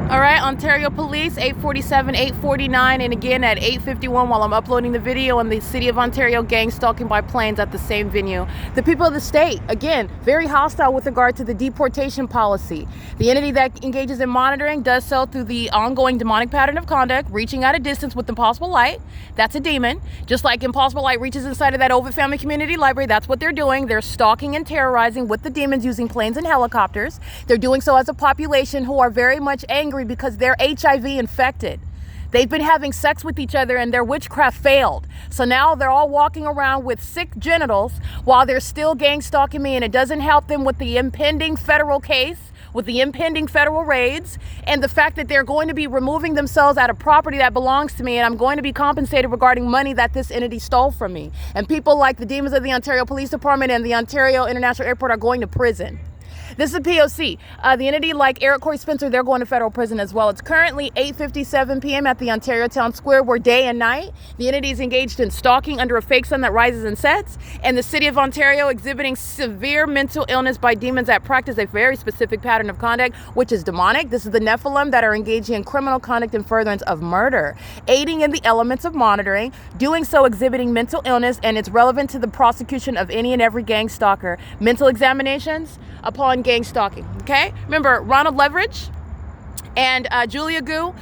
All right, Ontario Police, 847, 849, and again at 851 while I'm uploading the video on the City of Ontario gang stalking by planes at the same venue. The people of the state, again, very hostile with regard to the deportation policy. The entity that engages in monitoring does so through the ongoing demonic pattern of conduct, reaching at a distance with impossible light. That's a demon. Just like impossible light reaches inside of that Ovid Family Community Library, that's what they're doing. They're stalking and terrorizing with the demons using planes and helicopters. They're doing so as a population who are very much angry because they're HIV infected. They've been having sex with each other and their witchcraft failed. So now they're all walking around with sick genitals while they're still gang stalking me, and it doesn't help them with the impending federal case, with the impending federal raids, and the fact that they're going to be removing themselves out of property that belongs to me, and I'm going to be compensated regarding money that this entity stole from me. And people like the demons of the Ontario Police Department and the Ontario International Airport are going to prison. This is P.O.C. The entity like Eric Corey Spencer, they're going to federal prison as well. It's currently 8:57 p.m. at the Ontario Town Square, where day and night the entity is engaged in stalking under a fake sun that rises and sets, and the City of Ontario exhibiting severe mental illness by demons that practice a very specific pattern of conduct, which is demonic. This is the Nephilim that are engaging in criminal conduct and furtherance of murder, aiding in the elements of monitoring, doing so exhibiting mental illness, and it's relevant to the prosecution of any and every gang stalker. Mental examinations upon gang stalking. Okay, remember Ronald Leverage and Julia Gu,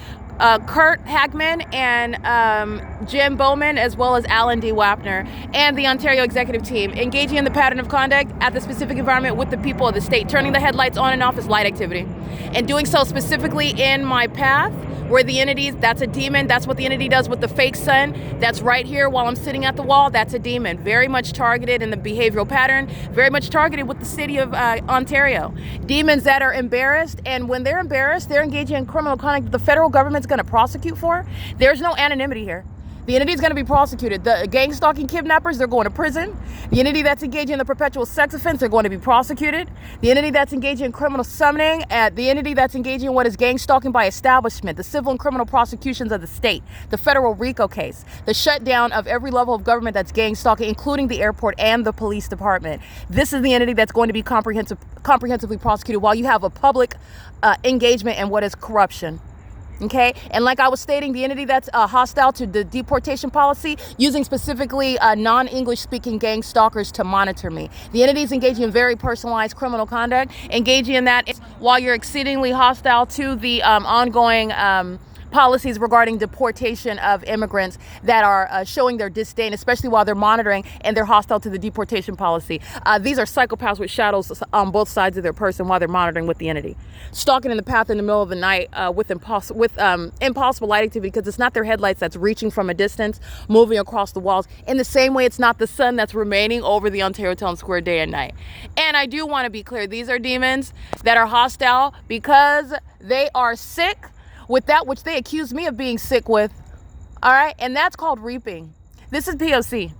Kurt Hagman and Jim Bowman, as well as Alan D. Wapner and the Ontario executive team, engaging in the pattern of conduct at the specific environment with the people of the state, turning the headlights on and off as light activity, and doing so specifically in my path where the entities, that's a demon. That's what the entity does with the fake sun. That's right here while I'm sitting at the wall. That's a demon. Very much targeted in the behavioral pattern, very much targeted with the City of Ontario. Demons that are embarrassed, and when they're embarrassed, they're engaging in criminal conduct that the federal government's going to prosecute for. There's no anonymity here. The entity is going to be prosecuted. The gang stalking kidnappers, they're going to prison. The entity that's engaging in the perpetual sex offense, they're going to be prosecuted. The entity that's engaging in criminal summoning, the entity that's engaging in what is gang stalking by establishment, the civil and criminal prosecutions of the state, the federal RICO case, the shutdown of every level of government that's gang stalking, including the airport and the police department. This is the entity that's going to be comprehensively prosecuted while you have a public engagement in what is corruption. Okay, and like I was stating, the entity that's hostile to the deportation policy, using specifically non-English speaking gang stalkers to monitor me. The entity is engaging in very personalized criminal conduct, engaging in that while you're exceedingly hostile to the ongoing policies regarding deportation of immigrants that are showing their disdain, especially while they're monitoring, and they're hostile to the deportation policy. These are psychopaths with shadows on both sides of their person while they're monitoring with the entity. Stalking in the path in the middle of the night with impossible light activity, because it's not their headlights that's reaching from a distance, moving across the walls. In the same way, it's not the sun that's remaining over the Ontario Town Square day and night. And I do want to be clear, these are demons that are hostile because they are sick with that which they accuse me of being sick with. All right, and that's called reaping. This is P.O.C.